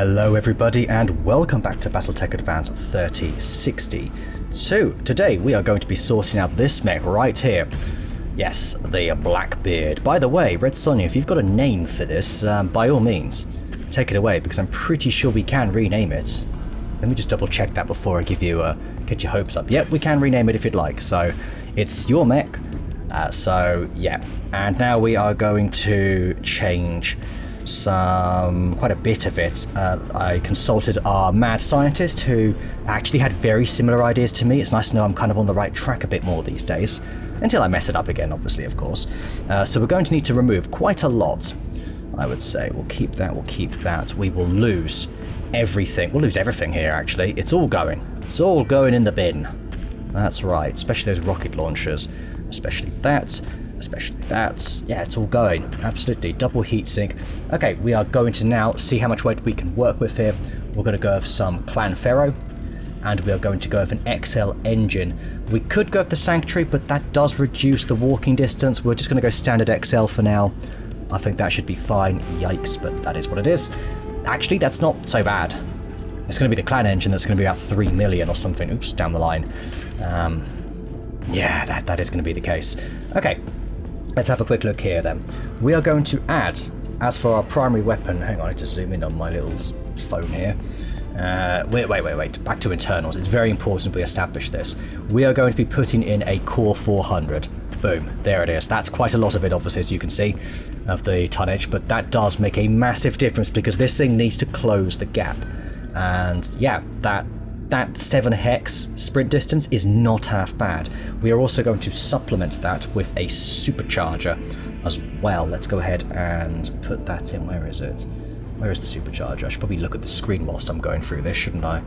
Hello everybody and welcome back to BattleTech Advanced 3060. So today we are going to be sorting out this mech right here. Yes, the Blackbeard. By the way, Red Sonja, if you've got a name for this, by all means, take it away because I'm pretty sure we can rename it. Let me just double check that before I give you get your hopes up. Yep, we can rename it if you'd like. So it's your mech. So yeah, and now we are going to change quite a bit of it. I consulted our mad scientist who actually had very similar ideas to me. It's nice to know I'm kind of on the right track a bit more these days, until I mess it up again, obviously, of course. So we're going to need to remove quite a lot, I would say. We'll keep that. We will lose everything. We'll lose everything here, actually. It's all going in the bin. That's right, especially those rocket launchers, especially that. Yeah, it's all going. Absolutely. Double heatsink. Okay, we are going to now see how much weight we can work with here. We're going to go with some Clan Ferro, and we are going to go with an XL engine. We could go with the Sanctuary, but that does reduce the walking distance. We're just going to go standard XL for now. I think that should be fine. Yikes, but that is what it is. Actually, that's not so bad. It's going to be the Clan engine that's going to be about 3 million or something. Oops, down the line. Yeah, that is going to be the case. Okay. Let's have a quick look here then. We are going to add, as for our primary weapon, hang on, I need to zoom in on my little phone here. Wait, back to internals. It's very important we establish this. We are going to be putting in a Core 400. Boom, there it is. That's quite a lot of it, obviously, as you can see, of the tonnage, but that does make a massive difference because this thing needs to close the gap. And yeah, that 7 hex sprint distance is not half bad. We are also going to supplement that with a supercharger as well. Let's go ahead and put that in. Where is it? Where is the supercharger? I should probably look at the screen whilst I'm going through this, shouldn't I?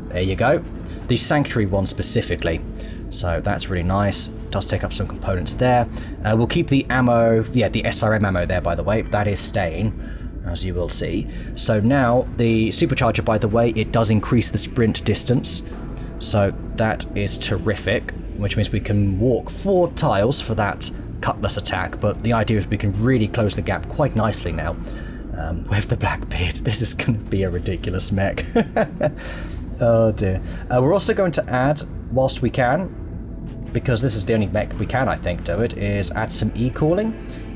There you go. The Sanctuary one specifically. So that's really nice. Does take up some components there. We'll keep the ammo, yeah, the SRM ammo there, by the way. That is staying, as you will see. So now the supercharger, by the way, it does increase the sprint distance, so that is terrific, which means we can walk 4 tiles for that cutlass attack, but the idea is we can really close the gap quite nicely now with the Blackbeard. This is going to be a ridiculous mech. Oh dear. We're also going to add, whilst we can, because this is the only mech we can, I think, do it, is add some e-calling.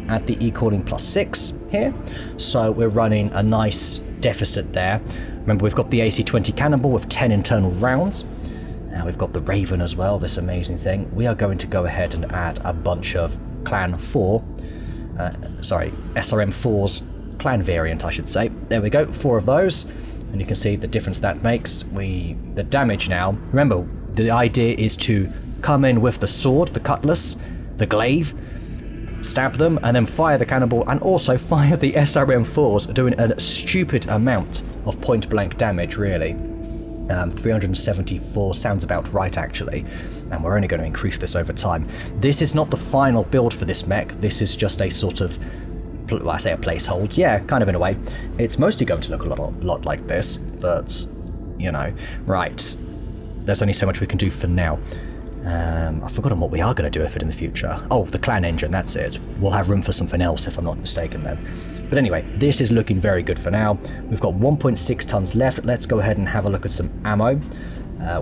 Add the e-calling +6 here. So we're running a nice deficit there. Remember, we've got the AC-20 cannonball with 10 internal rounds. Now we've got the Raven as well, this amazing thing. We are going to go ahead and add a bunch of SRM 4's clan variant, I should say. There we go, 4 of those. And you can see the difference that makes. The damage now, remember, the idea is to come in with the sword, the cutlass, the glaive, stab them, and then fire the cannonball, and also fire the SRM4s, doing a stupid amount of point-blank damage, really. 374 sounds about right, actually, and we're only going to increase this over time. This is not the final build for this mech. This is just a sort of, well, I say a placehold, yeah, kind of in a way. It's mostly going to look a lot like this, but, you know, right. There's only so much we can do for now. I've forgotten what we are going to do with it in the future. Oh, the Clan engine, that's it. We'll have room for something else if I'm not mistaken then. But anyway, this is looking very good for now. We've got 1.6 tons left. Let's go ahead and have a look at some ammo.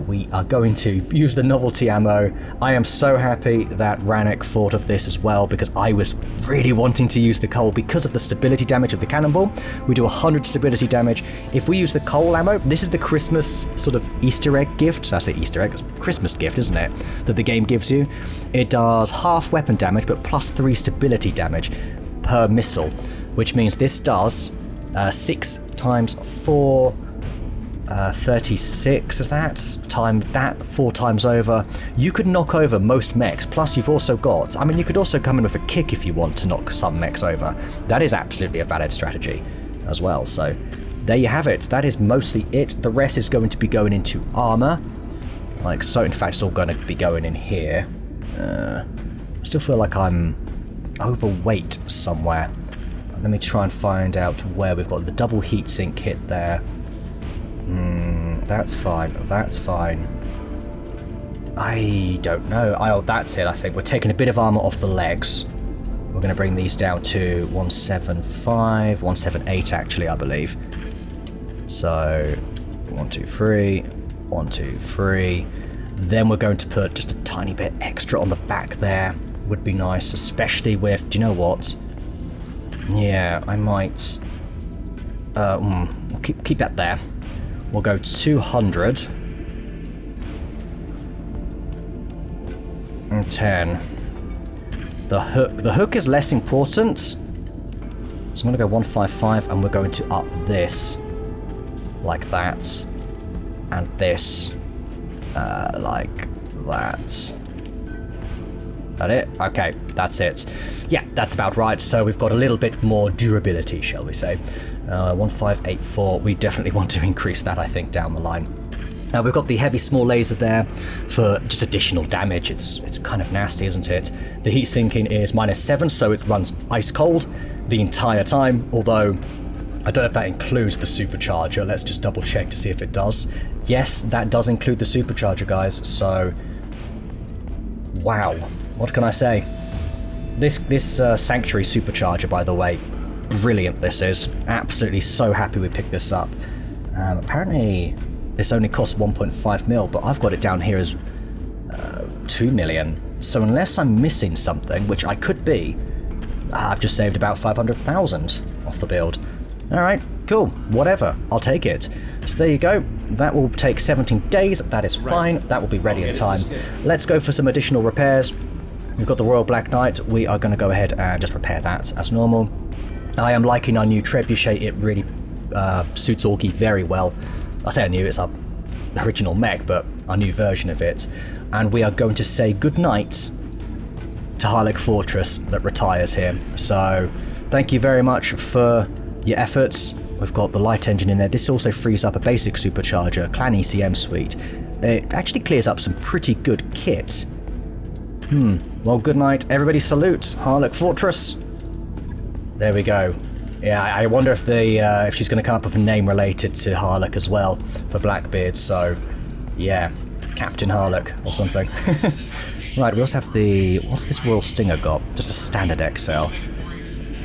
We are going to use the novelty ammo. I am so happy that Rannick thought of this as well, because I was really wanting to use the coal because of the stability damage of the cannonball. We do 100 stability damage. If we use the coal ammo, this is the Christmas sort of Easter egg gift. I say Easter egg, it's Christmas gift, isn't it? That the game gives you. It does half weapon damage, but +3 stability damage per missile, which means this does 6 times 4... 36 is that? Time that 4 times over. You could knock over most mechs, plus you've also got, I mean, you could also come in with a kick if you want to knock some mechs over. That is absolutely a valid strategy as well, so there you have it. That is mostly it. The rest is going to be going into armor, like so. In fact, it's all going to be going in here. I still feel like I'm overweight somewhere. Let me try and find out where we've got the double heatsink kit there. That's fine, that's fine. I don't know. Oh, that's it, I think. We're taking a bit of armor off the legs. We're going to bring these down to 175, 178 actually, I believe. So 1, 2, 3, 1, 2, 3. Then we're going to put just a tiny bit extra on the back there. Would be nice, especially with, do you know what? Yeah, I might... we'll keep that there. We'll go 200. And 10. The hook is less important. So I'm going to go 155 and we're going to up this. Like that. And this. Like that. That it? Okay, that's it. Yeah, that's about right. So we've got a little bit more durability, shall we say. 1584. We definitely want to increase that, I think, down the line. Now we've got the heavy small laser there for just additional damage. It's kind of nasty, isn't it? The heat sinking is -7, so it runs ice cold the entire time, although I don't know if that includes the supercharger. Let's just double check to see if it does. Yes, that does include the supercharger, guys, so wow, what can I say? This Sanctuary supercharger, by the way, brilliant this is. Absolutely so happy we picked this up. Apparently this only costs 1.5 mil, but I've got it down here as 2 million. So unless I'm missing something, which I could be, I've just saved about 500,000 off the build. Alright, cool, whatever, I'll take it. So there you go, that will take 17 days, that is fine, that will be ready in time. Let's go for some additional repairs. We've got the Royal Black Knight, we are going to go ahead and just repair that as normal. I am liking our new trebuchet, it really suits Augie very well. I say I knew, it's our original mech, but our new version of it. And we are going to say goodnight to Harlech Fortress that retires here. So thank you very much for your efforts. We've got the light engine in there. This also frees up a basic supercharger, Clan ECM suite. It actually clears up some pretty good kit. Well, good night. Everybody salute Harlech Fortress. There we go. Yeah, I wonder if she's going to come up with a name related to Harlech as well for Blackbeard. So, yeah, Captain Harlech or something. Right, we also have what's this Royal Stinger got? Just a standard XL.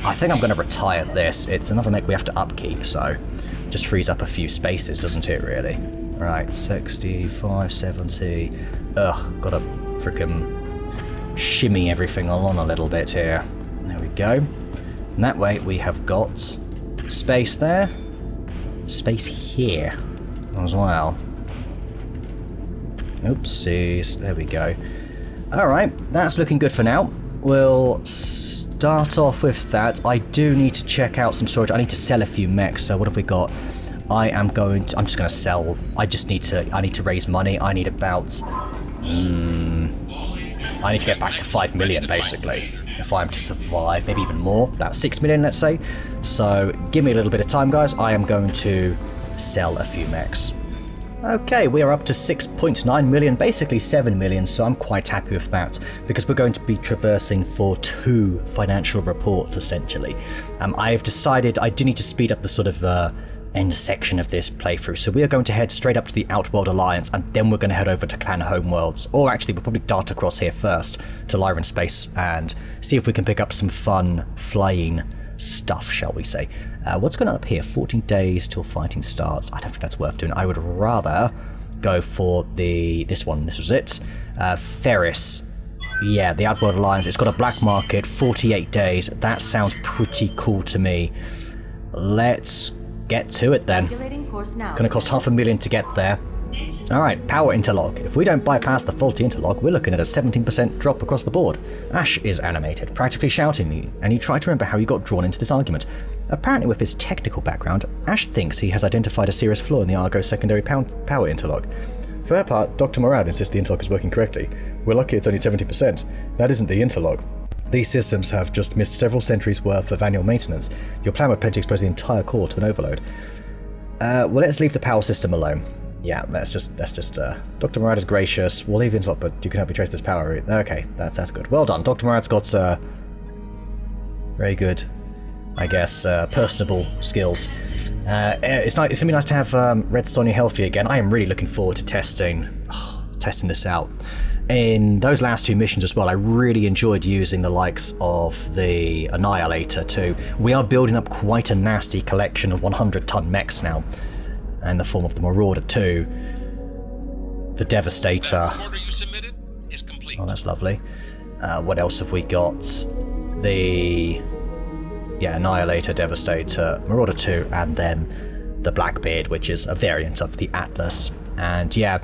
I think I'm going to retire this. It's another mech we have to upkeep, so just frees up a few spaces, doesn't it, really? Right, 65, 70. Ugh, gotta frickin' shimmy everything along a little bit here. There we go. And that way we have got space there, space here as well. Oopsies, there we go. Alright, that's looking good for now. We'll start off with that. I do need to check out some storage. I need to sell a few mechs, so what have we got? I'm just going to sell. I need to raise money. I need about... I need to get back to 5 million, basically, if I'm to survive, maybe even more, about 6 million, let's say. So give me a little bit of time, guys. I am going to sell a few mechs. Okay, we are up to 6.9 million, basically 7 million, so I'm quite happy with that, because we're going to be traversing for 2 financial reports, essentially. I've decided I do need to speed up the sort of end section of this playthrough, so we are going to head straight up to the Outworld Alliance, and then we're going to head over to Clan Homeworlds, or actually we'll probably dart across here first to Lyran Space and see if we can pick up some fun flying stuff, shall we say. What's going on up here? 14 days till fighting starts. I don't think that's worth doing. I would rather go for this one. This was it. Ferris. Yeah, the Outworld Alliance. It's got a black market, 48 days. That sounds pretty cool to me. Let's get to it then. Gonna cost 500,000 to get there. Alright, power interlock. If we don't bypass the faulty interlock, we're looking at a 17% drop across the board. Ash is animated, practically shouting me, and you try to remember how you got drawn into this argument. Apparently with his technical background, Ash thinks he has identified a serious flaw in the Argo secondary power interlock. For her part, Dr. Morad insists the interlock is working correctly. We're lucky it's only 70%. That isn't the interlock. These systems have just missed several centuries worth of annual maintenance. Your plan would potentially expose the entire core to an overload. Well, let's leave the power system alone. Yeah, let's just Dr. Morad is gracious. We'll leave the interlock, but you can help me trace this power route. Okay, that's good. Well done. Dr. Morad's got very good, I guess, personable skills. It's gonna be nice to have Red Sonya healthy again. I am really looking forward to testing this out. In those last 2 missions as well, I really enjoyed using the likes of the Annihilator too. We are building up quite a nasty collection of 100-ton mechs now. in the form of the Marauder 2, the Devastator. Order you submitted is complete. Oh, that's lovely. What else have we got? The Annihilator, Devastator, Marauder 2, and then the Blackbeard, which is a variant of the Atlas. And yeah,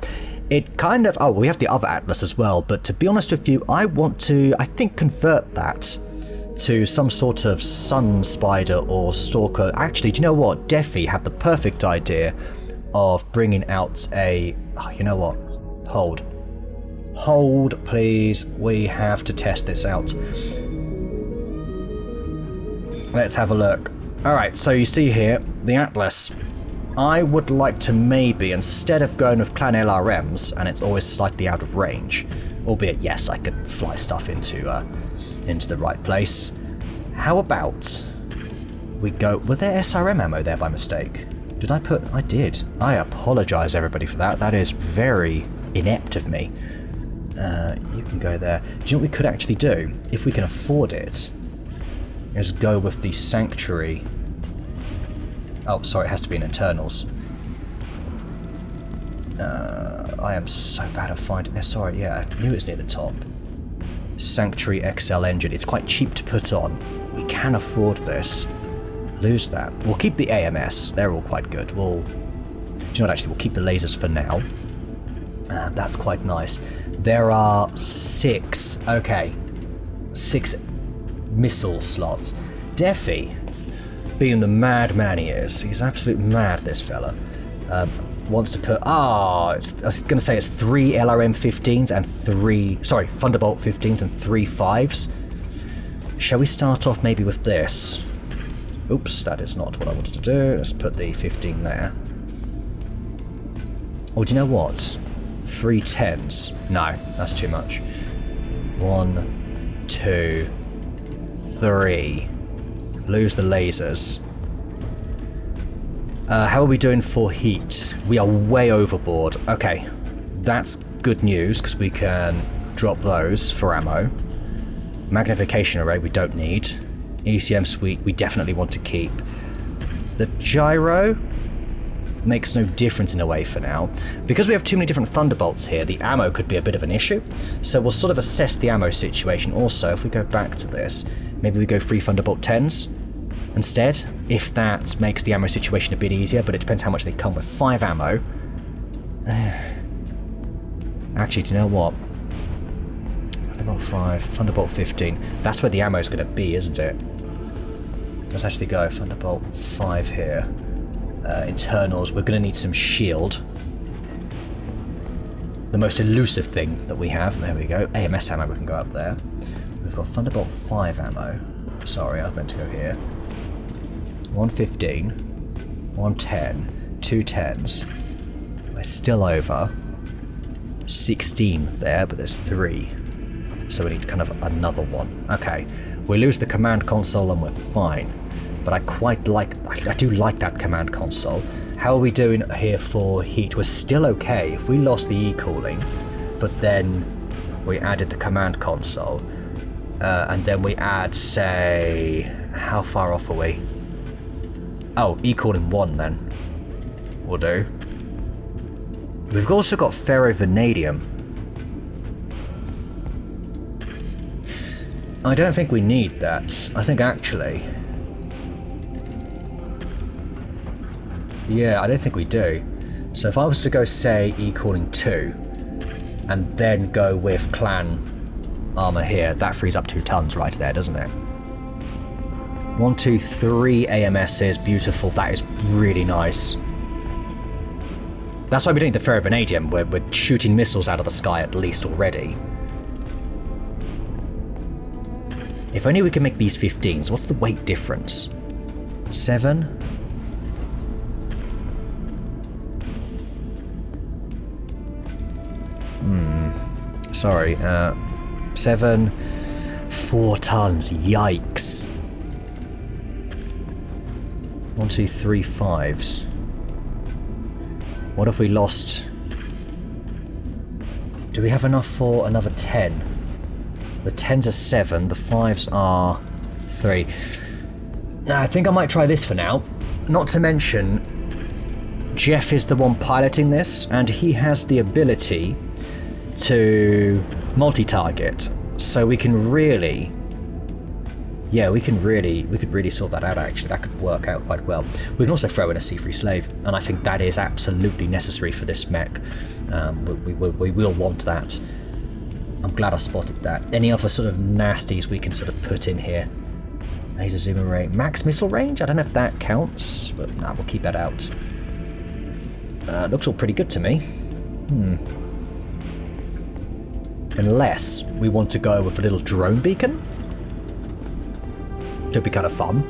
it kind of... Oh, we have the other Atlas as well, but to be honest with you, I want to, I think, convert that to some sort of Sun Spider or Stalker. Actually, do you know what? Defi had the perfect idea of bringing out a... Oh, you know what? Hold, please. We have to test this out. Let's have a look. Alright, so you see here, the Atlas. I would like to maybe, instead of going with Clan LRMs, and it's always slightly out of range, albeit, yes, I could fly stuff into the right place. How about we go... Were there SRM ammo there by mistake? Did I put... I did. I apologise, everybody, for that. That is very inept of me. You can go there. Do you know what we could actually do? If we can afford it, is go with the Sanctuary. Oh, sorry, it has to be in internals. I am so bad at finding... Sorry, yeah, I knew it was near the top. Sanctuary XL engine. It's quite cheap to put on. We can afford this. Lose that. We'll keep the AMS. They're all quite good. Do you know what, actually, we'll keep the lasers for now. That's quite nice. There are 6... Okay. 6 missile slots. Defi, being the madman he is, he's absolutely mad, this fella, wants to put... I was going to say it's 3 LRM-15s and 3... Sorry, Thunderbolt 15s and 3 5s. Shall we start off maybe with this? Oops, that is not what I wanted to do. Let's put the 15 there. Oh, do you know what? 3 10s. No, that's too much. 1, 2, 3. Lose the lasers. How are we doing for heat? We are way overboard. Okay, that's good news because we can drop those for ammo. Magnification array we don't need. ECM suite we definitely want to keep. The gyro makes no difference in a way for now. Because we have too many different Thunderbolts here, the ammo could be a bit of an issue. So we'll sort of assess the ammo situation. Also, if we go back to this, maybe we go 3 Thunderbolt 10s instead, if that makes the ammo situation a bit easier, but it depends how much they come with. 5 ammo. Actually, do you know what? Thunderbolt 5, Thunderbolt 15. That's where the ammo is going to be, isn't it? Let's actually go Thunderbolt 5 here. Internals, we're going to need some shield. The most elusive thing that we have. There we go. AMS ammo, we can go up there. We've got Thunderbolt 5 ammo. Sorry, I was meant to go here. 115, 110, 2 10s. We're still over. 16 there, but there's 3. So we need kind of another one. Okay, we lose the command console and we're fine. But I quite like... I do like that command console. How are we doing here for heat? We're still okay. If we lost the e-cooling, but then we added the command console, and then we add, say... How far off are we? Oh, e-cooling 1 then. Will do. We've also got ferrovanadium. I don't think we need that. I think actually... Yeah, I don't think we do. So if I was to go, say, e-cooling 2, and then go with clan armor here, that frees up 2 tons right there, doesn't it? 1, 2, 3 AMSs, beautiful. That is really nice. That's why we don't need the ferrovanadium. We're shooting missiles out of the sky at least already. If only we can make these 15s. What's the weight difference? 7? Sorry, 7, 4 tons, yikes. 1, 2, 3 5s. What if we lost... Do we have enough for another 10? The 10s are 7, the 5s are 3. Now, I think I might try this for now. Not to mention, Jeff is the one piloting this, and he has the ability to multi-target, so we can really... Yeah, we could really sort that out, actually. That could work out quite well. We can also throw in a sea-free slave, and I think that is absolutely necessary for this mech. We will want that. I'm glad I spotted that. Any other sort of nasties we can sort of put in here? Laser zoom array. Max missile range? I don't know if that counts, but nah, we'll keep that out. Looks all pretty good to me. Unless we want to go with a little drone beacon. Could be kind of fun.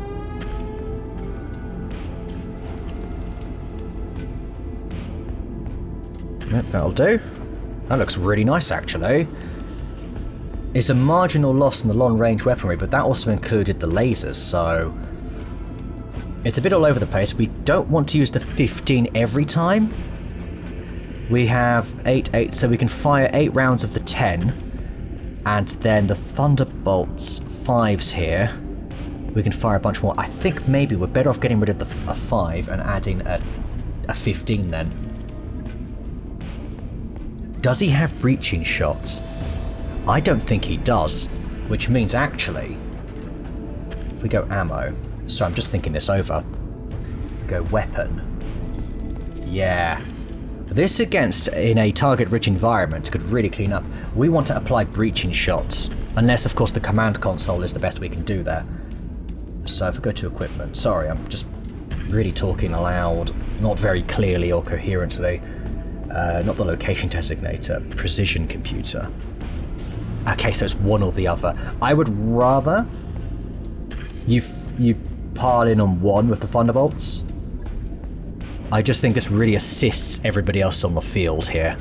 Yep, that'll do. That looks really nice, actually. It's a marginal loss in the long-range weaponry, but that also included the lasers, so... It's a bit all over the place. We don't want to use the 15 every time. We have 8, so we can fire 8 rounds of the 10. And then the Thunderbolts 5s here. We can fire a bunch more. I think maybe we're better off getting rid of a 5 and adding a 15 then. Does he have breaching shots? I don't think he does, which means actually, if we go ammo, so I'm just thinking this over, go weapon. Yeah. This against in a target-rich environment could really clean up. We want to apply breaching shots, unless of course the command console is the best we can do there. So if we go to equipment, sorry, I'm just really talking aloud, not very clearly or coherently. Not the location designator, precision computer. Okay, so it's one or the other. I would rather you pile in on one with the Thunderbolts. I just think this really assists everybody else on the field here.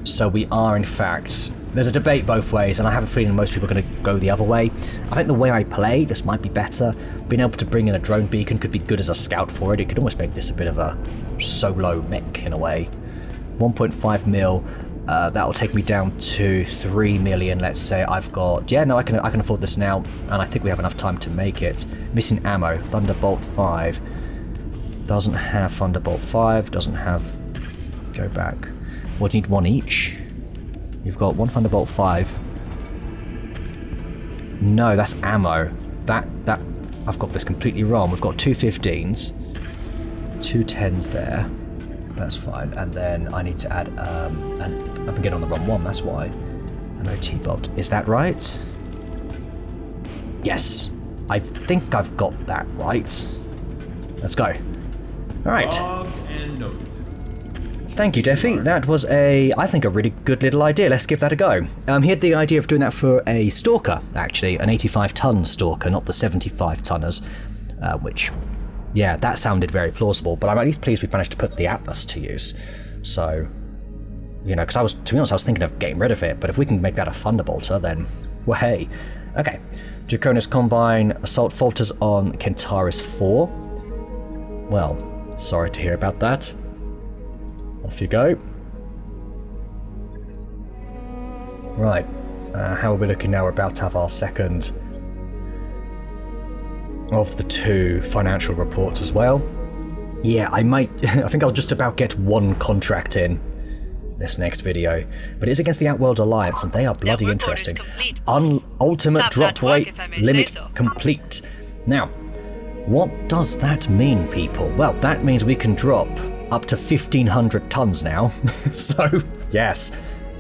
So we are in fact... There's a debate both ways, and I have a feeling most people are going to go the other way. I think the way I play, this might be better. Being able to bring in a drone beacon could be good as a scout for it. It could almost make this a bit of a solo mech in a way. 1.5 mil, that'll take me down to 3 million, let's say. I've got... Yeah, no, I can afford this now, and I think we have enough time to make it. Missing ammo, Thunderbolt 5. Doesn't have Thunderbolt 5, doesn't have... Go back. What, do you need one each? You've got one Thunderbolt 5. No, that's ammo. That I've got this completely wrong. We've got 2 15s, 2 10s there. That's fine. And then I need to add and I've been getting on the wrong one, that's why. An OT bot. Is that right? Yes. I think I've got that right. Let's go. Alright. Thank you, Deffy. That was I think a really good little idea. Let's give that a go. He had the idea of doing that for a Stalker, actually, an 85-ton Stalker, not the 75-tonners, which, yeah, that sounded very plausible, but I'm at least pleased we managed to put the Atlas to use. So, you know, because to be honest, I was thinking of getting rid of it, but if we can make that a Thunderbolter, then, well, hey. Okay, Draconis Combine, Assault Falters on Kentaris 4. Well, sorry to hear about that. Off you go. Right, how are we looking now? We're about to have our second of the 2 financial reports as well. Yeah, I think I'll just about get one contract in this next video, but it's against the Outworld Alliance, and they are bloody interesting. Ultimate drop rate limit complete. Now, what does that mean, people? Well, that means we can drop up to 1,500 tons now. So, yes,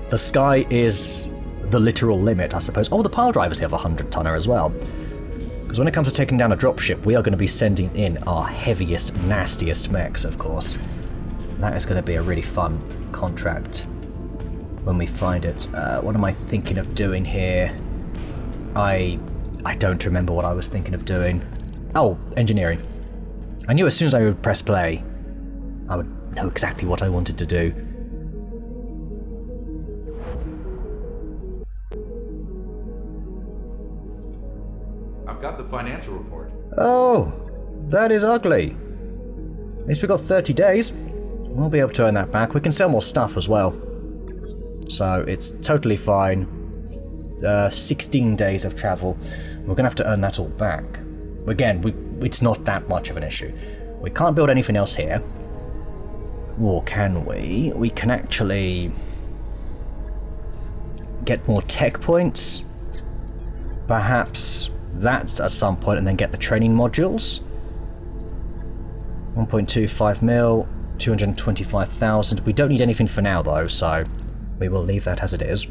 the sky is the literal limit, I suppose. Oh, the pile drivers have a 100-tonner as well. Because when it comes to taking down a dropship, we are going to be sending in our heaviest, nastiest mechs, of course. That is going to be a really fun contract when we find it. What am I thinking of doing here? I don't remember what I was thinking of doing. Oh, engineering. I knew as soon as I would press play, I would know exactly what I wanted to do. I've got the financial report. Oh, that is ugly. At least we've got 30 days. We'll be able to earn that back. We can sell more stuff as well. So it's totally fine. 16 days of travel. We're going to have to earn that all back. Again, it's not that much of an issue. We can't build anything else here. Or can we? We can actually get more tech points. Perhaps that at some point, and then get the training modules. 1.25 mil, 225,000. We don't need anything for now though, so we will leave that as it is.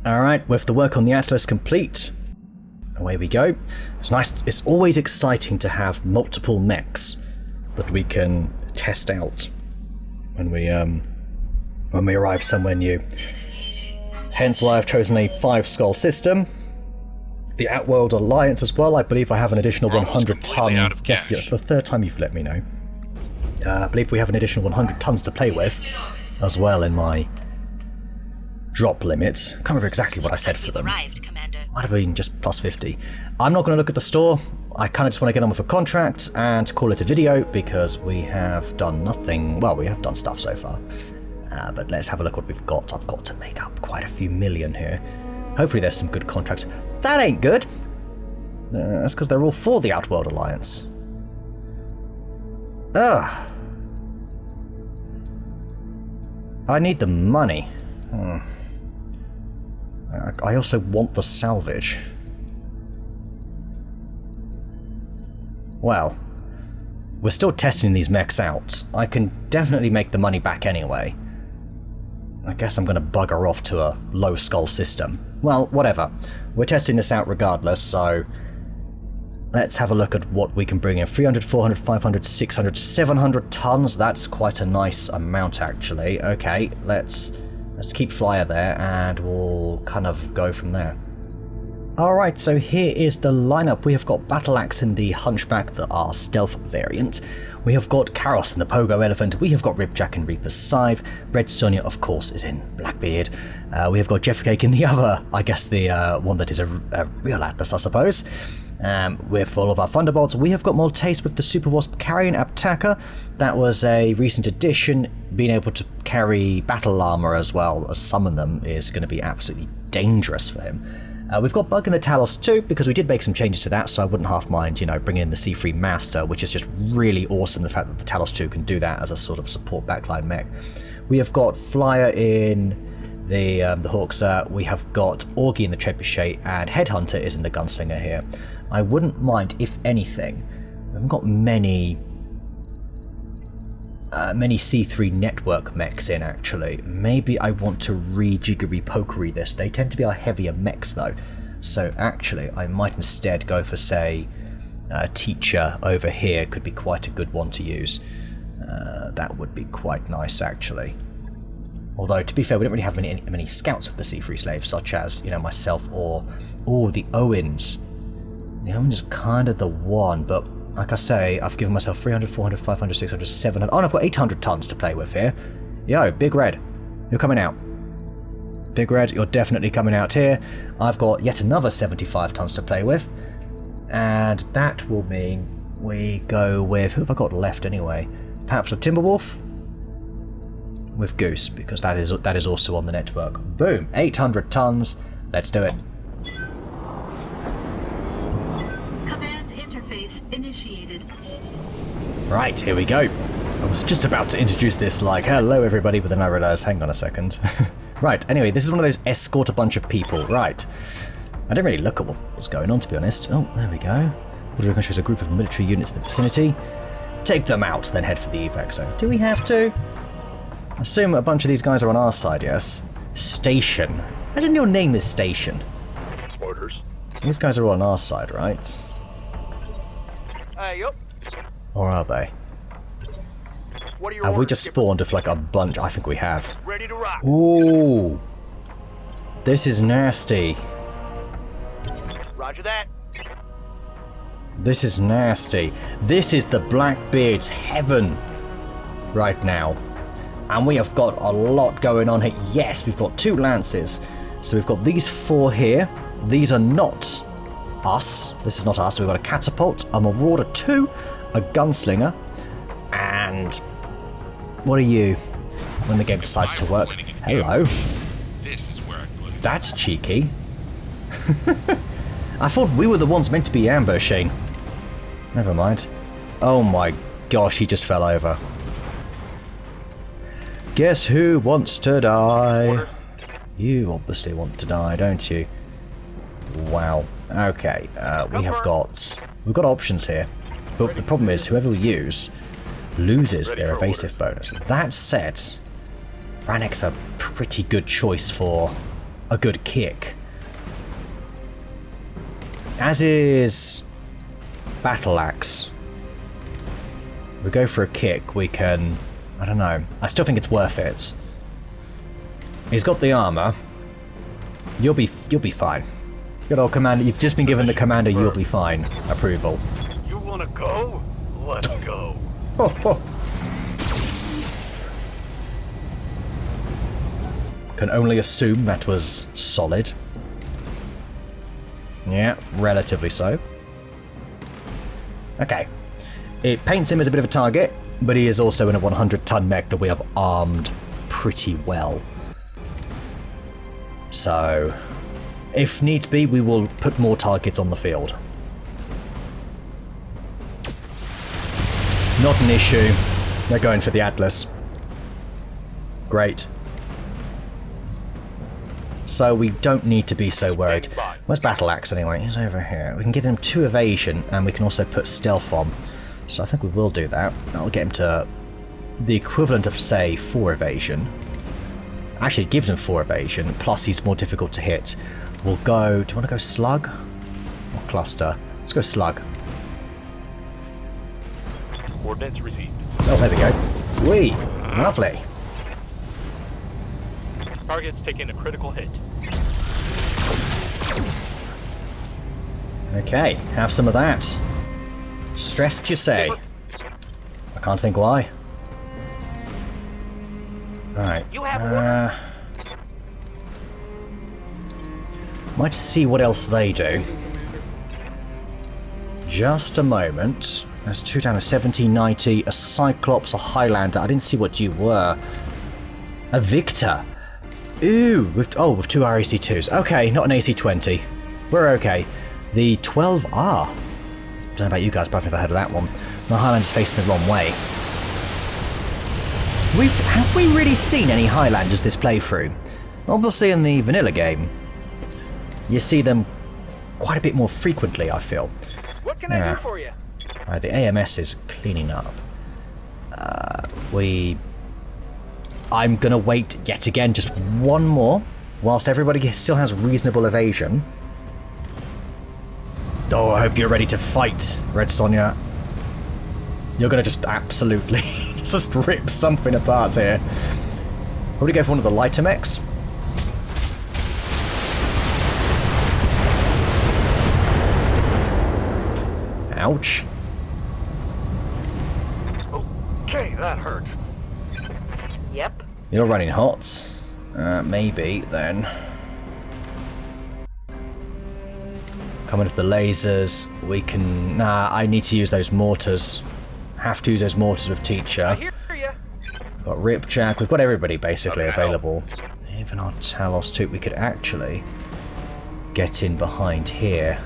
Alright, with the work on the Atlas complete, away we go. It's nice, it's always exciting to have multiple mechs that we can test out when we arrive somewhere new. Hence why I've chosen a 5-skull system. The Outworld Alliance as well, I believe I have an additional 100 ton. Yes, it's the third time you've let me know. I believe we have an additional 100 tons to play with as well in my drop limits. I can't remember exactly what I said for them. Might have been just plus 50. I'm not going to look at the store. I kind of just want to get on with a contract and call it a video because we have done nothing. Well, we have done stuff so far. But let's have a look what we've got. I've got to make up quite a few million here. Hopefully there's some good contracts. That ain't good. That's because they're all for the Outworld Alliance. Ugh. I need the money. I also want the salvage. Well, we're still testing these mechs out. I can definitely make the money back anyway. I guess I'm going to bugger off to a low skull system. Well, whatever. We're testing this out regardless, so let's have a look at what we can bring in. 300, 400, 500, 600, 700 tons. That's quite a nice amount, actually. Okay, let's keep flyer there, and we'll kind of go from there. Alright, so here is the lineup. We have got Battle Axe in the Hunchback, our stealth variant. We have got Karos in the Pogo Elephant. We have got Ripjack in Reaper's Scythe. Red Sonja, of course, is in Blackbeard. We have got Jeffcake in the other, I guess the one that is a real Atlas, I suppose. With all of our Thunderbolts. We have got Maltese with the Super Wasp carrying Abtaka. That was a recent addition. Being able to carry battle armor as well as summon them is going to be absolutely dangerous for him. We've got Bug in the Talos too, because we did make some changes to that, so I wouldn't half mind, you know, bringing in the C3 Master, which is just really awesome, the fact that the Talos 2 can do that as a sort of support backline mech. We have got Flyer in the Hawkser, we have got Augie in the Trebuchet, and Headhunter is in the Gunslinger here. I wouldn't mind, if anything, we haven't got many C3 network mechs in, actually. Maybe I want to rejiggery-pokery this. They tend to be our heavier mechs, though. So, actually, I might instead go for, say, Teacher over here could be quite a good one to use. That would be quite nice, actually. Although, to be fair, we don't really have many scouts with the C3 slaves, such as, you know, myself or the Owens. The Owens is kind of the one, but like I say, I've given myself 300, 400, 500, 600, 700... Oh, and I've got 800 tons to play with here. Yo, Big Red, you're coming out. Big Red, you're definitely coming out here. I've got yet another 75 tons to play with. And that will mean we go with... Who have I got left anyway? Perhaps a Timberwolf? With Goose, because that is also on the network. Boom, 800 tons. Let's do it. Initiated. Right, here we go. I was just about to introduce this like, hello everybody, but then I realised, hang on a second. Right, anyway, this is one of those escort a bunch of people. Right. I didn't really look at what was going on, to be honest. Oh, there we go. Order country is a group of military units in the vicinity. Take them out, then head for the evac zone. Do we have to? I assume a bunch of these guys are on our side, yes? Station. Imagine your name is Station. Orders. These guys are all on our side, right? Yup. Or are they? What are your Have we orders, just Skipper? spawned with like a bunch? I think we have. Ready to rock. Ooh. This is nasty. Roger that. This is nasty. This is the Blackbeard's heaven right now. And we have got a lot going on here. Yes, we've got 2 lances. So we've got these 4 here. These are not us. This is not us. We've got a catapult, a Marauder 2, a Gunslinger, and what are you when the game decides to work? Hello. This is where I put it. That's cheeky. I thought we were the ones meant to be ambushing. Never mind. Oh my gosh, he just fell over. Guess who wants to die? Orders. You obviously want to die, don't you? Wow. Okay, we've got options here. But the problem is, whoever we use loses their evasive bonus. That said, Ranek's a pretty good choice for a good kick. As is Battle Axe. We go for a kick, we can... I don't know. I still think it's worth it. He's got the armor. You'll be fine. Good old commander. You've just been given the commander you'll be fine approval. You wanna go? Let's go. Can only assume that was solid. Yeah, relatively so. Okay. It paints him as a bit of a target, but he is also in a 100-ton mech that we have armed pretty well. So, if needs be, we will put more targets on the field. Not an issue. They're going for the Atlas. Great. So we don't need to be so worried. Where's Battle Axe anyway? He's over here. We can get him 2 evasion, and we can also put stealth on. So I think we will do that. That'll get him to the equivalent of, say, 4 evasion. Actually, it gives him 4 evasion, plus he's more difficult to hit. We'll go... Do you want to go slug? Or cluster? Let's go slug. Coordinates received. Oh, there we go. Whee! Lovely. Target's taking a critical hit. Okay, have some of that. Stressed, you say? I can't think why. Right. You have might see what else they do. Just a moment. There's 2 down, a 1790, a Cyclops, a Highlander. I didn't see what you were. A Victor. Ooh, with 2 RAC2s. Okay, not an AC-20. We're okay. The 12R. Don't know about you guys, but I've never heard of that one. The Highlander's facing the wrong way. Have we really seen any Highlanders this playthrough? Obviously in the vanilla game, you see them quite a bit more frequently, I feel. What can I do for you? Right, the AMS is cleaning up. I'm gonna wait yet again, just one more, whilst everybody still has reasonable evasion. Oh, I hope you're ready to fight, Red Sonja. You're gonna just absolutely just rip something apart here. Probably go for one of the lighter mechs. Ouch. Okay, that hurt. Yep. You're running hot. Maybe, then. Coming with the lasers, we can... Nah, I need to use those mortars. Have to use those mortars with Teacher. I hear ya. We've got Ripjack, we've got everybody basically available. Even our Talos too, we could actually get in behind here.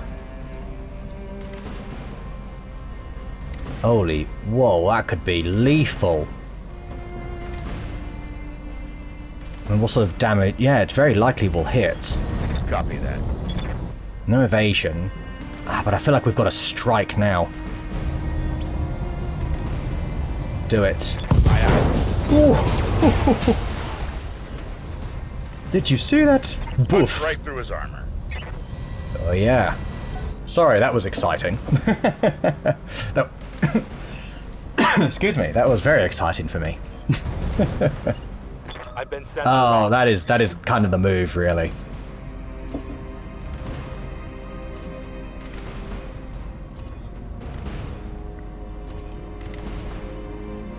Holy, whoa, that could be lethal. And what sort of damage? Yeah, it's very likely we'll hit. Copy that. No evasion. But I feel like we've got to strike now. Do it. Did you see that? Boof. Right through his armor. Oh yeah. Sorry, that was exciting. That... Excuse me, that was very exciting for me. I've been sent. Oh, that is kind of the move, really.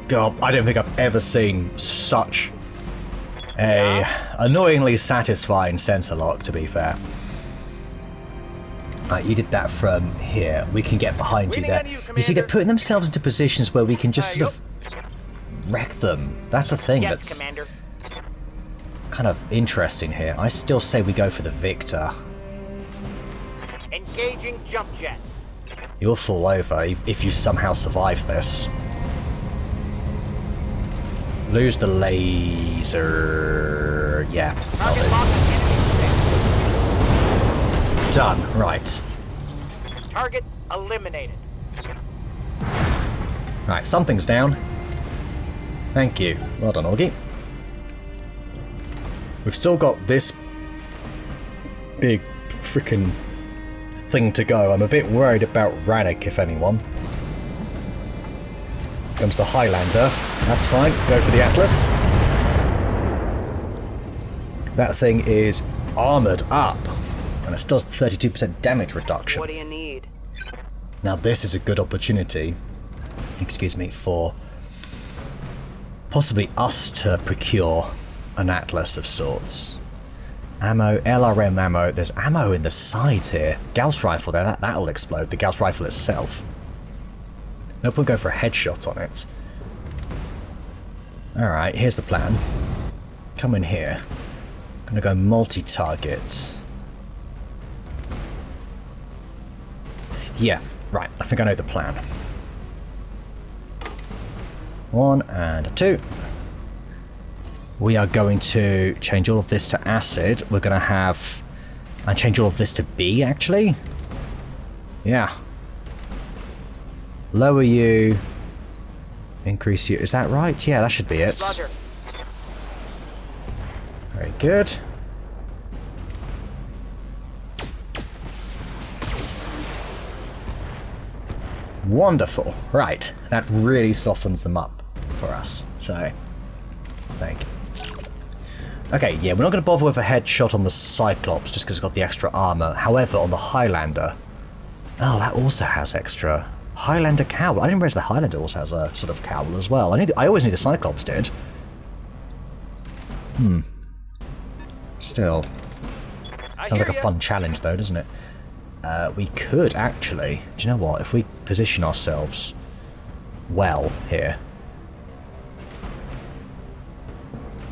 God, I don't think I've ever seen such a annoyingly satisfying sensor lock, to be fair. You did that from here. We can get behind you there. You see, they're putting themselves into positions where we can just sort of wreck them. That's the thing that's kind of interesting here. I still say we go for the Victor. Engaging jump jet. You'll fall over if you somehow survive this. Lose the laser. Yeah. Target locked. Enemy Done. Right. success. Target eliminated. Right, something's down. Thank you. Well done, Augie. We've still got this big frickin' thing to go. I'm a bit worried about Rannick, if anyone. Comes the Highlander. That's fine. Go for the Atlas. That thing is armoured up. And it still has 32% damage reduction. What do you need? Now this is a good opportunity, excuse me, for possibly us to procure an Atlas of sorts. Ammo, LRM ammo, there's ammo in the sides here. Gauss rifle there, that'll explode, the Gauss rifle itself. No point going for a headshot on it. Alright, here's the plan. Come in here. I'm gonna go multi-target. Yeah, right, I think I know the plan. 1 and 2. We are going to change all of this to acid. We're going to have... and change all of this to B, actually. Yeah. Lower you. Increase you. Is that right? Yeah, that should be it. Roger. Very good. Wonderful. Right. That really softens them up for us. So, thank you. Okay, yeah, we're not going to bother with a headshot on the Cyclops just because it's got the extra armor. However, on the Highlander... oh, that also has extra... Highlander cowl. I didn't realize the Highlander also has a sort of cowl as well. I always knew the Cyclops did. Still. Sounds like a fun challenge though, doesn't it? We could actually... do you know what? If we position ourselves well here...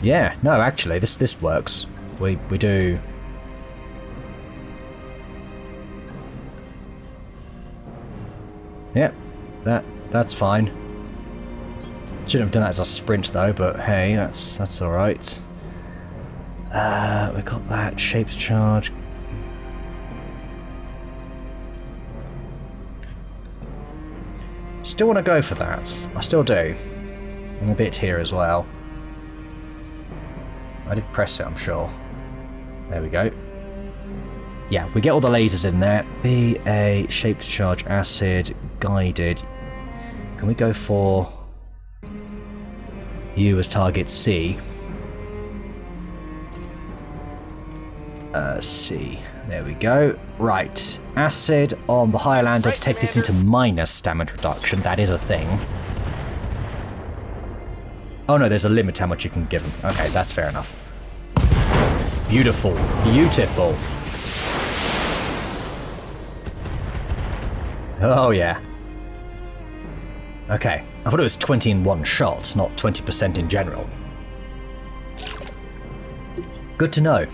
yeah, no, actually, this works. We do... yep, that's fine. Shouldn't have done that as a sprint though, but hey, that's alright. We got that, shaped charge. Still want to go for that. I still do. And a bit here as well. I did press it, I'm sure. There we go. Yeah, we get all the lasers in there. Be a shaped charge, acid, guided. Can we go for you as target C? C. There we go. Right. Acid on the Highlander to take this into minus damage reduction. That is a thing. Oh no, there's a limit how much you can give him. Okay, that's fair enough. Beautiful. Beautiful. Oh yeah. Okay. I thought it was 20 in one shot, not 20% in general. Good to know.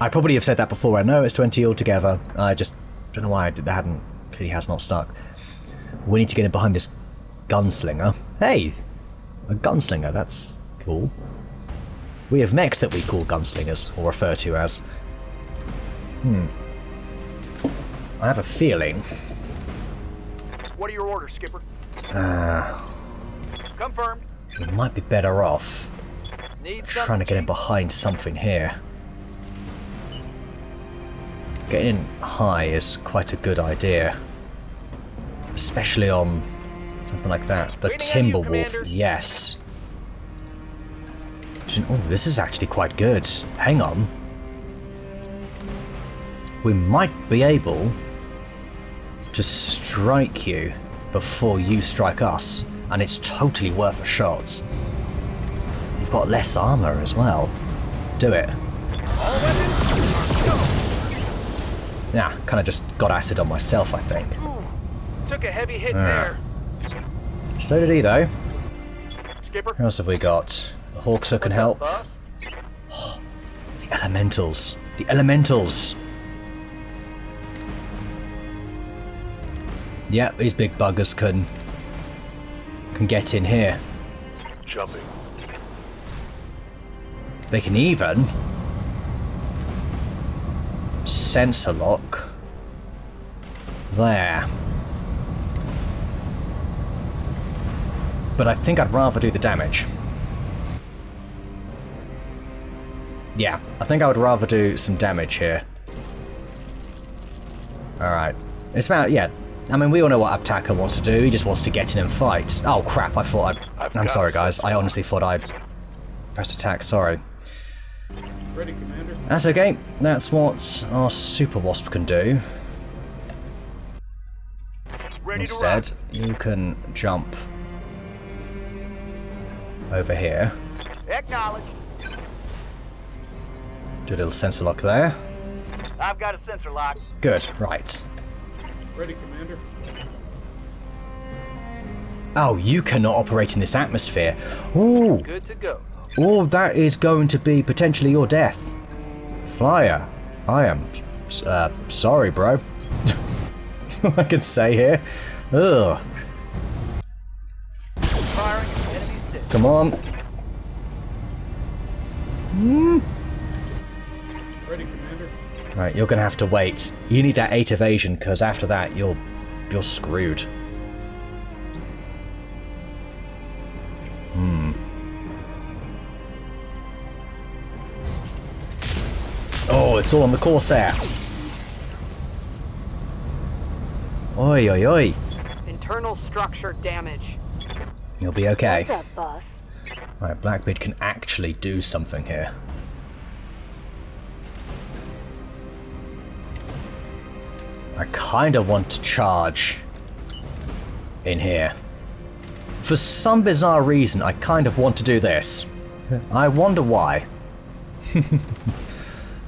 I probably have said that before. I know it's 20 altogether. I just don't know why I hadn't. Clearly has not stuck. We need to get in behind this gunslinger. Hey! A gunslinger, that's cool. We have mechs that we call gunslingers, or refer to as. I have a feeling. What are your orders, Skipper? Confirmed. We might be better off Need trying to get in behind something here. Getting in high is quite a good idea. Especially on something like that. The Timberwolf, yes. Oh, this is actually quite good. Hang on. We might be able to strike you before you strike us, and it's totally worth a shot. You've got less armor as well. Do it. Yeah, kind of just got acid on myself, I think. Ooh, took a heavy hit there. So did he, though. Skipper. What else have we got? The Hawks can help. Oh, the elementals. The elementals. Yep, these big buggers can get in here. Jumping. They can even sensor lock there. But I think I'd rather do the damage. Yeah, I think I would rather do some damage here. Alright. It's about, yeah. I mean, we all know what Abtaka wants to do. He just wants to get in and fight. Oh, crap. I thought I'm sorry, guys. I honestly thought I pressed attack. Sorry. Ready, Commander. That's okay. That's what our Super Wasp can do. Ready Instead, to you can jump over here. rock. Acknowledge. Do a little sensor lock there. I've got a sensor lock. Good. Right. Ready, Commander. Oh, you cannot operate in this atmosphere. Ooh. Good to go. Oh, that is going to be potentially your death. Flyer, I am sorry, bro. That's all I can say here. Ugh. Firing at enemy six. Come on. Ready, Commander. Right, you're gonna have to wait. You need that 8 evasion, because after that, you're screwed. Oh, it's all on the Corsair. Oi, oi, oi. Internal structure damage. You'll be okay. What's up, boss? Right, Blackbeard can actually do something here. I kinda want to charge in here. For some bizarre reason, I kind of want to do this. I wonder why.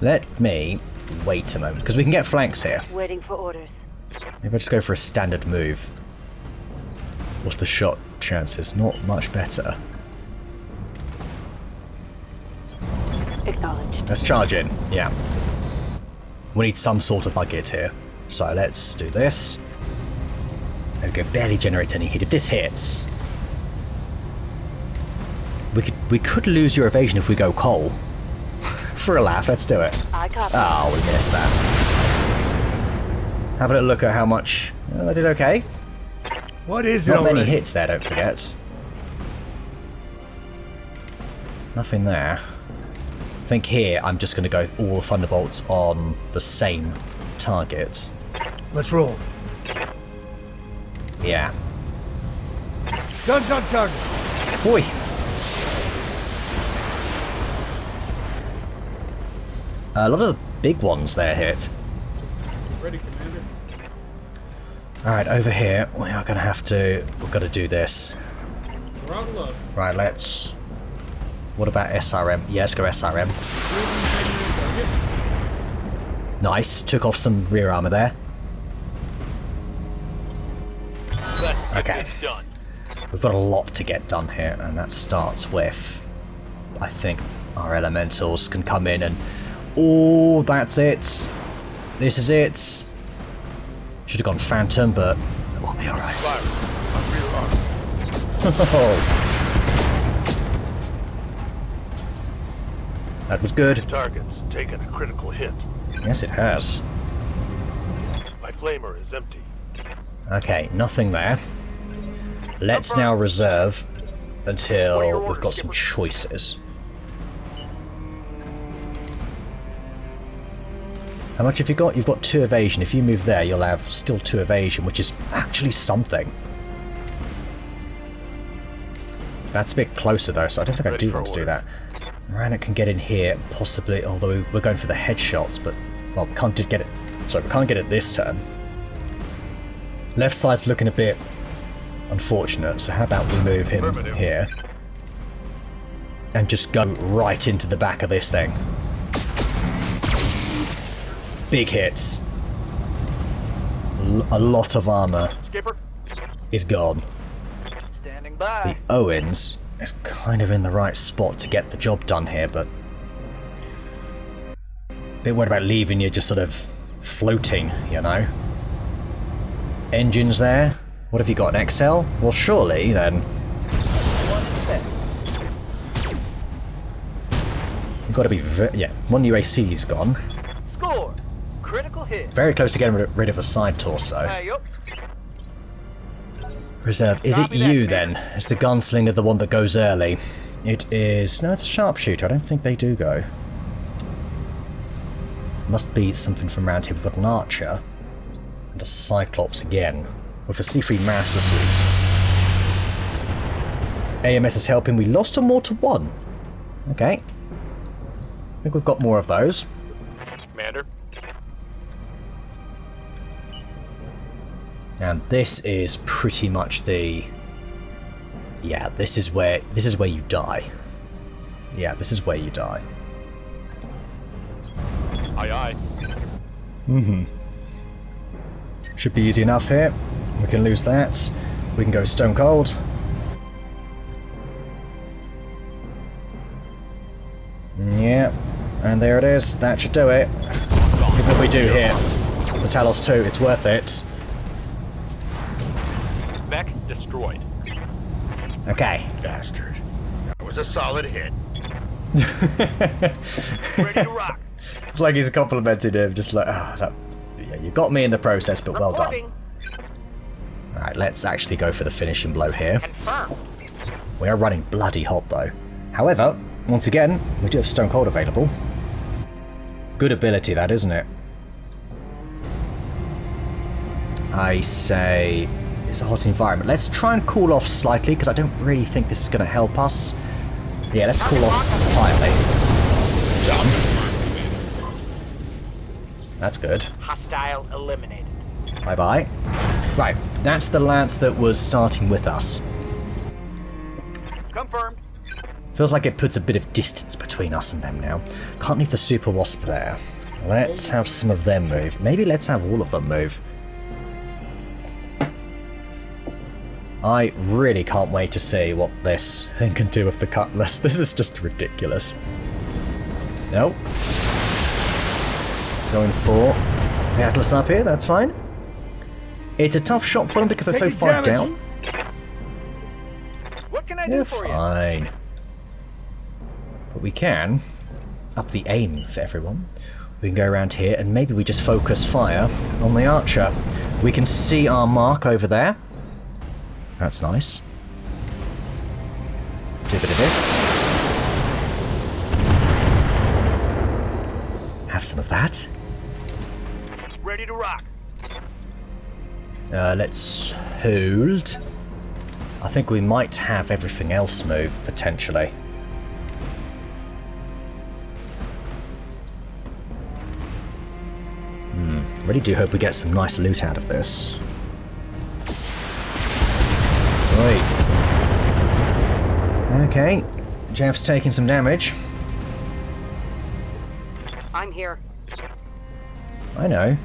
Let me wait a moment, because we can get flanks here. Waiting for orders. Maybe I just go for a standard move. What's the shot chances? Not much better. Acknowledged. Let's charge in, yeah. We need some sort of nugget here. So let's do this. There we go, barely generates any hit. If this hits... We could lose your evasion if we go coal. For a laugh, let's do it. I copy. Oh, we missed that. Have a little look at how much... Well, I did okay. What is Not many hits there, don't forget. Nothing there. I think here I'm just going to go all the Thunderbolts on the same target. Let's roll. Yeah. Guns on target. Boy. A lot of the big ones there hit. Ready, Commander. Alright, over here, we are going to have to... We've got to do this. Throttle up. Right, let's... What about SRM? Yeah, let's go SRM. Nice, took off some rear armor there. Okay. Done. We've got a lot to get done here, and that starts with... I think our elementals can come in and... Oh, that's it. This is it. Should have gone Phantom, but we'll be alright. That was good. Target's taken a critical hit. Yes, it has. My flamer is empty. Okay, nothing there. Let's now reserve until we've got some choices. How much have you got? You've got 2 evasion. If you move there, you'll have still 2 evasion, which is actually something. That's a bit closer though, so I don't think I do want to do that. Rannoch can get in here, possibly, although we're going for the headshots, but, well, we can't get it. Sorry, we can't get it this turn. Left side's looking a bit unfortunate, so how about we move him here and just go right into the back of this thing. Big hits. A lot of armor Skipper, is gone. standing by. The Owens is kind of in the right spot to get the job done here, but a bit worried about leaving you just sort of floating, you know. Engines there. What have you got, an XL? Well, surely then. We've got to be yeah, one UAC's gone. Score. Critical hit. Very close to getting rid of a side torso. Yup. Reserve. Is it Copy that, you Commander. then? Is the gunslinger the one that goes early? It is... No, it's a sharpshooter. I don't think they do go. Must be something from around here. We've got an archer. And a cyclops again. With a C3 master suite. AMS is helping. We lost a mortar 1. Okay. I think we've got more of those. Commander. And this is pretty much the... Yeah, this is where you die. Yeah, this is where you die. Aye, aye. Mm-hmm. Should be easy enough here. We can lose that. We can go stone cold. Yeah, and there it is. That should do it. Even if we do hit the Talos 2, it's worth it. Mech destroyed. Okay. Bastard. That was a solid hit. Ready to rock. It's like he's complimented him, just like, yeah, you got me in the process, but well done. Reporting. Alright, let's actually go for the finishing blow here. Confirmed. We are running bloody hot though. However, once again, we do have Stone Cold available. Good ability that, isn't it? I say it's a hot environment. Let's try and cool off slightly, because I don't really think this is going to help us. Yeah, let's cool off entirely. Done. That's good. Hostile eliminated. Bye-bye. Right, that's the lance that was starting with us. Confirmed. Feels like it puts a bit of distance between us and them now. Can't leave the Super Wasp there. Let's have some of them move. Maybe let's have all of them move. I really can't wait to see what this thing can do with the Cutlass. This is just ridiculous. Nope. Going for the Atlas up here, that's fine. It's a tough shot for them because they're so Taking far damage. down. What can I do You're for you? fine. But we can up the aim for everyone. We can go around here and maybe we just focus fire on the archer. We can see our mark over there. That's nice. Do a bit of this. Have some of that. Ready to rock. Let's hold. I think we might have everything else move, potentially. Really do hope we get some nice loot out of this. Right. Okay. Jeff's taking some damage. I'm here. I know.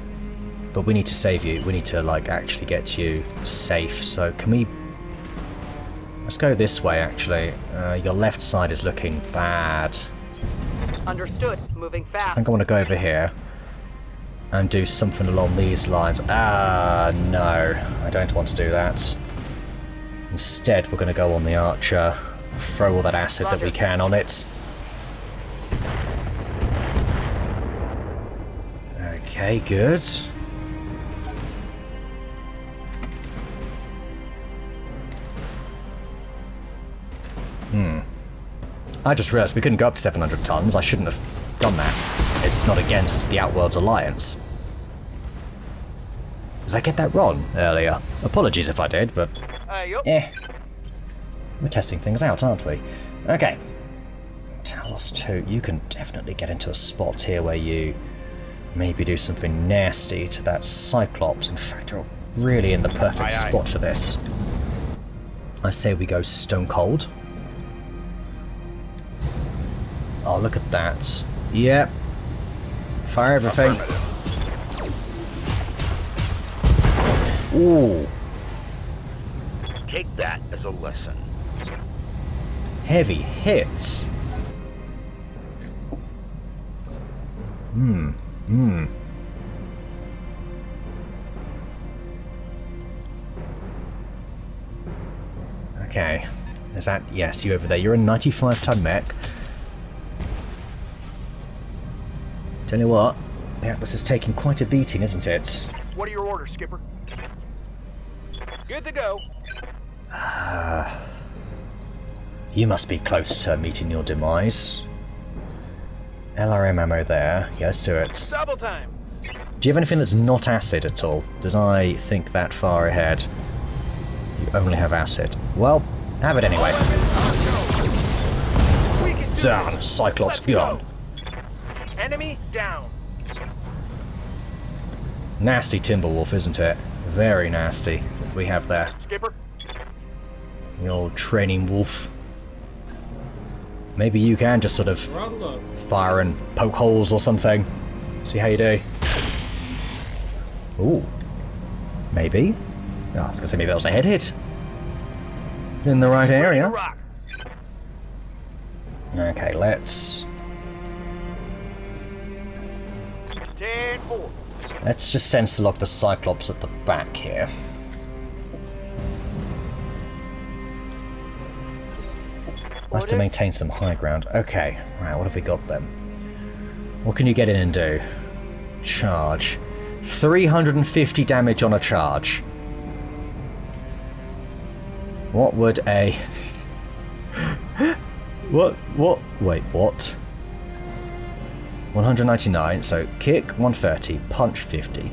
But we need to save you. We need to, like, actually get you safe. So can we... Let's go this way, actually. Your left side is looking bad. Understood. Moving So I fast. think I want to go over here and do something along these lines. Ah, no. I don't want to do that. Instead, we're going to go on the archer, throw all that acid that we can on it. Okay, good. I just realised we couldn't go up to 700 tons. I shouldn't have done that. It's not against the Outworlds Alliance. Did I get that wrong earlier? Apologies if I did, but... Yup. We're testing things out, aren't we? Okay. Talos 2, you can definitely get into a spot here where you maybe do something nasty to that Cyclops. In fact, you're really in the perfect spot for this. I say we go stone cold. Oh, look at that. Yep. Fire everything. Ooh. Take that as a lesson. Heavy hits. Okay. Is that... Yes, you over there. You're a 95-ton mech. Tell you what, the Atlas is taking quite a beating, isn't it? What are your orders, Skipper? Good to go. You must be close to meeting your demise. LRM ammo there. Yeah, let's do it. Double time. Do you have anything that's not acid at all? Did I think that far ahead? You only have acid. Well, have it anyway. We can do Down, this. Cyclops Let's gone. go. Enemy down. Nasty Timberwolf, isn't it? Very nasty. We have there. Skipper. The old training wolf. Maybe you can just sort of Throttle up. fire and poke holes or something. See how you do. Ooh. Maybe. Oh, I was gonna say maybe that was a head hit. In the right Ready to area. rock. Okay, let's 10-4. just sensor lock the Cyclops at the back here. Nice to maintain some high ground. Okay, right, what have we got then? What can you get in and do? Charge. 350 damage on a charge. What would a... Wait, what? 199, so kick 130, punch 50.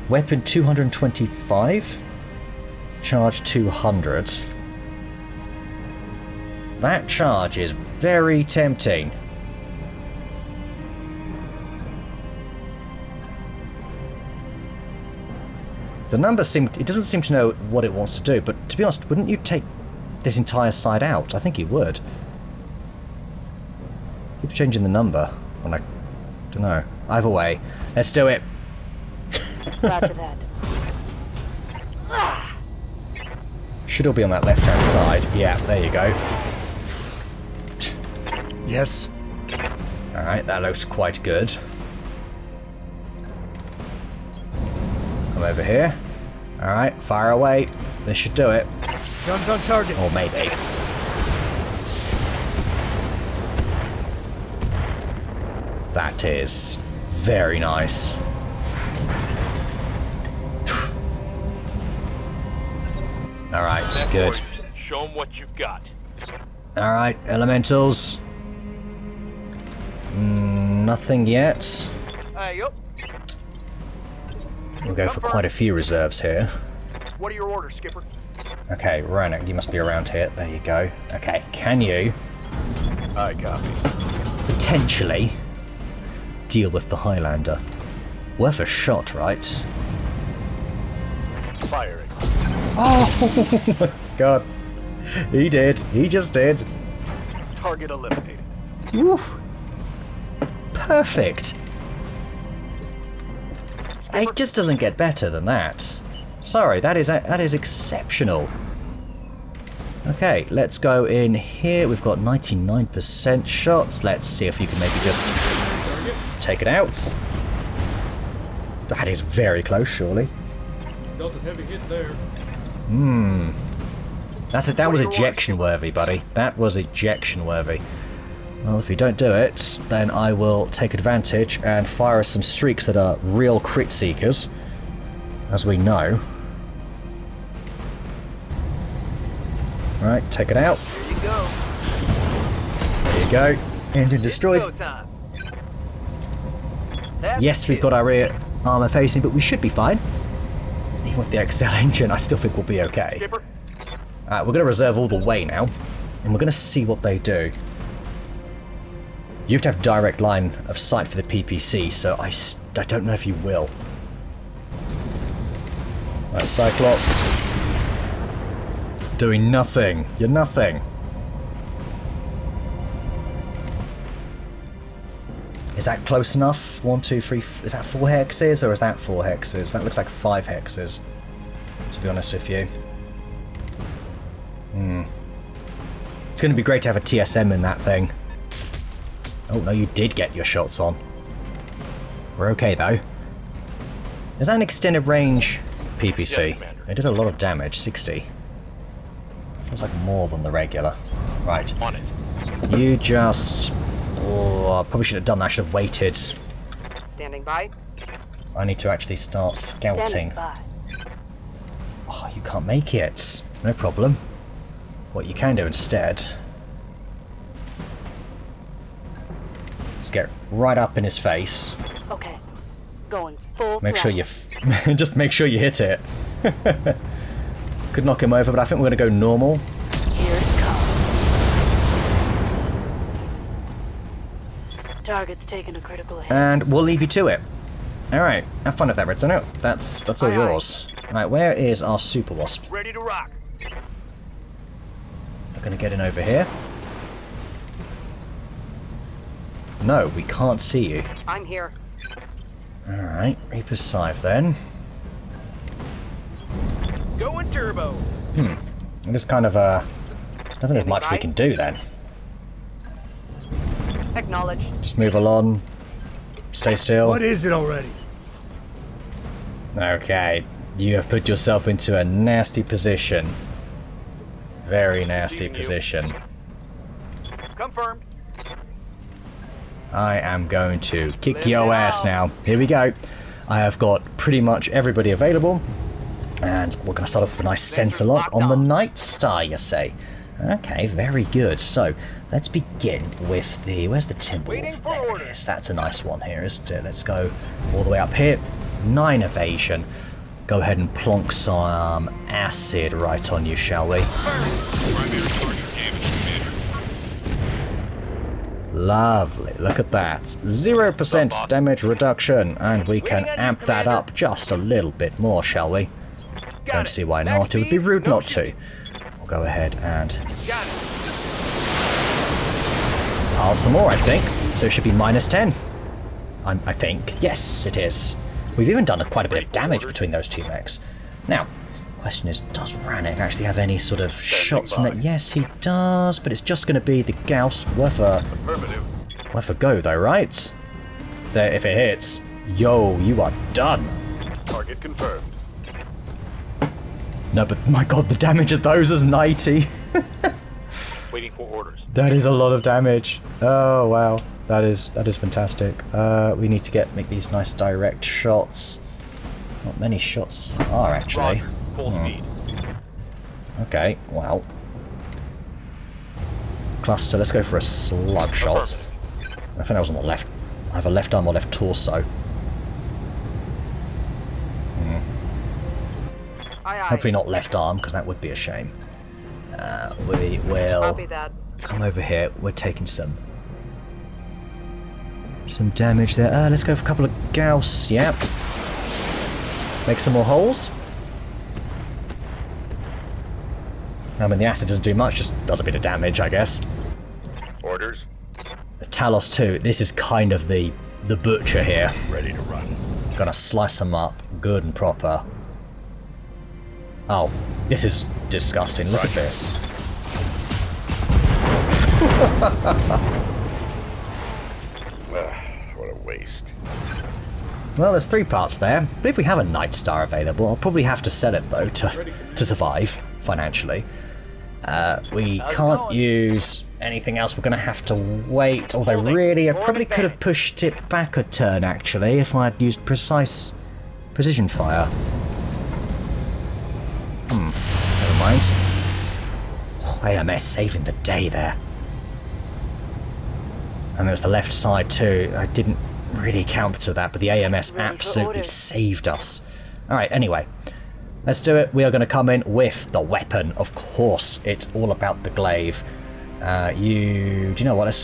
Weapon 225, charge 200. That charge is very tempting. The number it doesn't seem to know what it wants to do, but to be honest, wouldn't you take this entire side out? I think you would. Keeps changing the number, and I don't know. Either way, let's do it. Roger that. Should all be on that left-hand side. Yeah, there you go. Yes. Alright, that looks quite good. Come over here. Alright, fire away. This should do it. Guns on target. Or maybe. That is very nice. Alright, good. Show them what you've got. Alright, elementals. Nothing yet. Yup. We'll go for quite a few reserves here. What are your orders, Skipper? Okay, Roanoke, you must be around here. There you go. Okay, can you I copy. potentially deal with the Highlander? Worth a shot, right? Firing. Oh my god. He did. He just did. Target eliminated. Woo. Perfect. It just doesn't get better than that. Sorry, that is exceptional. Okay, let's go in here. We've got 99% shots. Let's see if you can maybe just take it out. That is very close, surely. Dealt a heavy hit there. That was ejection worthy, buddy. That was ejection worthy. Well, if you don't do it, then I will take advantage and fire some streaks that are real crit seekers, as we know. Right, take it out. Here you go. There you go. Engine Go destroyed. time. That's Yes, we've it. got our rear armor facing, but we should be fine. Even with the XL engine, I still think we'll be okay. Skipper. Alright, we're going to reserve all the way now, and we're going to see what they do. You have to have direct line of sight for the PPC, so I don't know if you will. Right, Cyclops. Doing nothing. You're nothing. Is that close enough? 1, 2, 3... Is that 4 hexes, or is that 4 hexes? That looks like 5 hexes, to be honest with you. It's going to be great to have a TSM in that thing. Oh, no, you did get your shots on. We're okay, though. Is that an extended range PPC? Yes, Commander. They did a lot of damage, 60. Feels like more than the regular. Right. On it. You just... Oh, I probably should have done that. I should have waited Standing by. I need to actually start scouting. Standing by. Oh, you can't make it. No problem. What you can do instead is get right up in his face. Okay. Going full Make sure throttle. you just make sure you hit it. Could knock him over, but I think we're going to go normal. Here it comes. Target's taking a critical hit. And we'll leave you to it. Alright, have fun with that, Red Zone. That's all Aye, aye. yours. Alright, where is our Super Wasp? Ready to rock. We're going to get in over here. No, we can't see you. I'm here. Alright, Reaper's Scythe then. Going turbo. It is kind of I don't think there's much we can do then. Acknowledged. Just move along. Stay still. What is it already? Okay, you have put yourself into a nasty position. Very nasty Seeing you. position. Confirmed. I am going to kick Live your it ass out. now. Here we go. I have got pretty much everybody available. And we're going to start off with a nice sensor lock on the Night Star, you say? Okay, very good. So, let's begin with the... Where's the Waiting Timberwolf? for There it orders. is. That's a nice one here, isn't it? Let's go all the way up here. 9 evasion. Go ahead and plonk some acid right on you, shall we? Primary target damage, Commander. Lovely, look at that. 0% damage reduction, and we can amp that up just a little bit more, shall we? Got Don't it. see why Max not. It would be speed, rude no not to. shooting. We'll go ahead and Got it. pile some more, I think. So it should be -10. I think. Yes, it is. We've even done quite a bit of damage between those two mechs. Now, question is, does Rannick actually have any sort of shots from that? Yes, he does, but it's just going to be the Gauss worth a go, though, right? There, if it hits, yo, you are done. Target confirmed. No, but my god, the damage of those is 90. Waiting for orders. That is a lot of damage. Oh wow, that is fantastic. We need to make these nice direct shots. Not many shots are actually. Roger. Full speed. Okay, wow. Cluster. Let's go for a slug shot. I think that was on the left, either left arm or left torso. Aye, aye. Hopefully not left arm, because that would be a shame. We will Copy that. come over here. We're taking some damage there. Let's go for a couple of Gauss. Yep. Make some more holes. I mean, the acid doesn't do much, just does a bit of damage, I guess. Orders. The Talos too. This is kind of the butcher here. Ready to run. Gonna slice them up good and proper. Oh, this is disgusting. Look at this. What a waste. Well, there's 3 parts there, but if we have a Night Star available, I'll probably have to sell it though to survive financially. We can't use anything else. We're going to have to wait. Although really, I probably could have pushed it back a turn actually if I had used precision fire. Never mind. Oh, AMS saving the day there. And there's the left side too. I didn't really counter that, but the AMS Ready for absolutely orders. saved us. Alright, anyway. Let's do it. We are going to come in with the weapon. Of course, it's all about the glaive. Do you know what?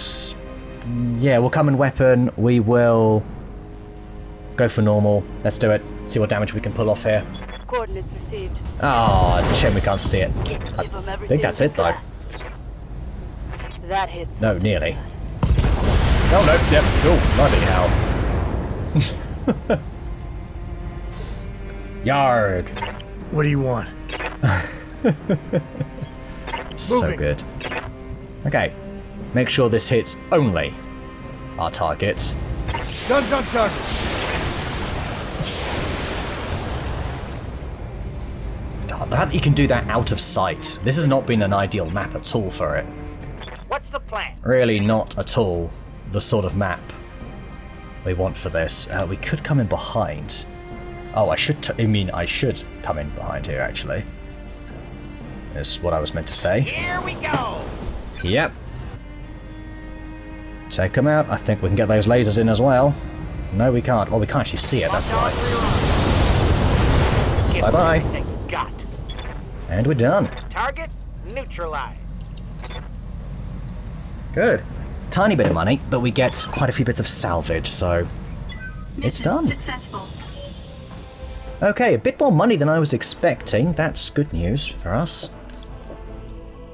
Yeah, we'll come in weapon. We will go for normal. Let's do it. See what damage we can pull off here. Coordinates received. Oh, it's a shame we can't see it. Give 'em I everything think that's it, though. That hit. No, nearly. Oh, no. Yep. Oh, bloody hell. Yarg. What do you want? So Moving. good. Okay. Make sure this hits only our targets. Guns on target. God, that you can do that out of sight. This has not been an ideal map at all for it. What's the plan? Really not at all the sort of map we want for this. We could come in behind. Oh, I should come in behind here, actually. Is what I was meant to say. Here we go. Yep. Take them out. I think we can get those lasers in as well. No, we can't. Oh, we can't actually see it, that's right. Bye-bye. Got. And we're done. Target neutralized. Good. Tiny bit of money, but we get quite a few bits of salvage, so it's done. Successful. Okay, a bit more money than I was expecting. That's good news for us.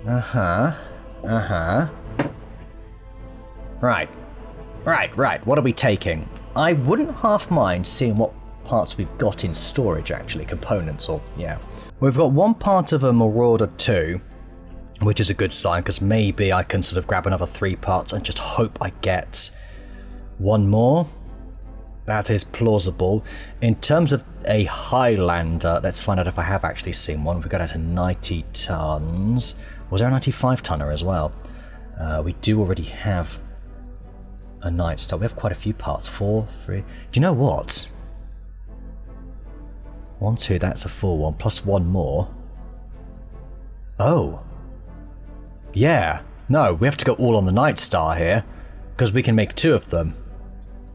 Right. What are we taking? I wouldn't half mind seeing what parts we've got in storage, actually. Components, or, yeah. We've got one part of a Marauder 2, which is a good sign, because maybe I can sort of grab another 3 parts and just hope I get one more. That is plausible. In terms of a Highlander, let's find out if I have actually seen one. We've got out to 90 tons. Was there a 95 tonner as well? We do already have a Night Star. We have quite a few parts. 4, 3. Do you know what? 1, 2, that's a full one, plus one more. Oh. Yeah. No, we have to go all on the Night Star here, because we can make 2 of them.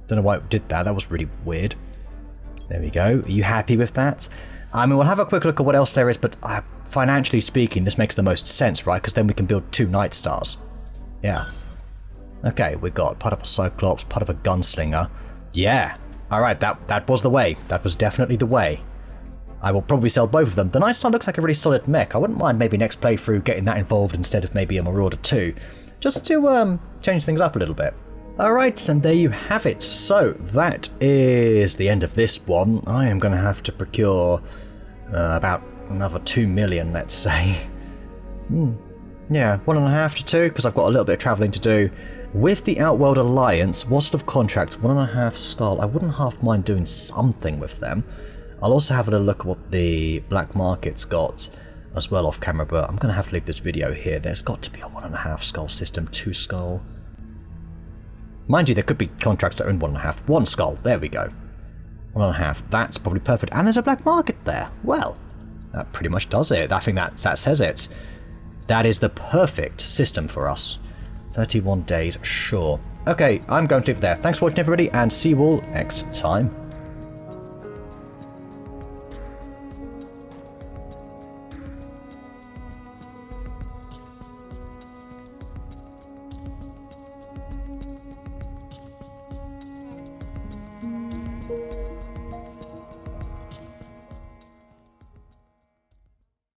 Don't know why we did that. That was really weird. There we go. Are you happy with that? I mean, we'll have a quick look at what else there is, but financially speaking, this makes the most sense, right? Because then we can build 2 Night Stars. Yeah. Okay, we got part of a Cyclops, part of a Gunslinger. Yeah. Alright, that was the way. That was definitely the way. I will probably sell both of them. The Night Star looks like a really solid mech. I wouldn't mind maybe next playthrough getting that involved instead of maybe a Marauder 2. Just to change things up a little bit. Alright, and there you have it. So, that is the end of this one. I am going to have to procure about another 2 million, let's say. Yeah, 1.5 to 2, because I've got a little bit of travelling to do. With the Outworld Alliance, what sort of contract? 1.5 skull. I wouldn't half mind doing something with them. I'll also have a little look at what the black market's got as well off camera, but I'm going to have to leave this video here. There's got to be a 1.5 skull system, 2 skull. Mind you, there could be contracts that are in 1.5. 1 skull, there we go. 1.5, that's probably perfect. And there's a black market there. Well, that pretty much does it. I think that says it. That is the perfect system for us. 31 days, sure. Okay, I'm going to leave it there. Thanks for watching, everybody, and see you all next time.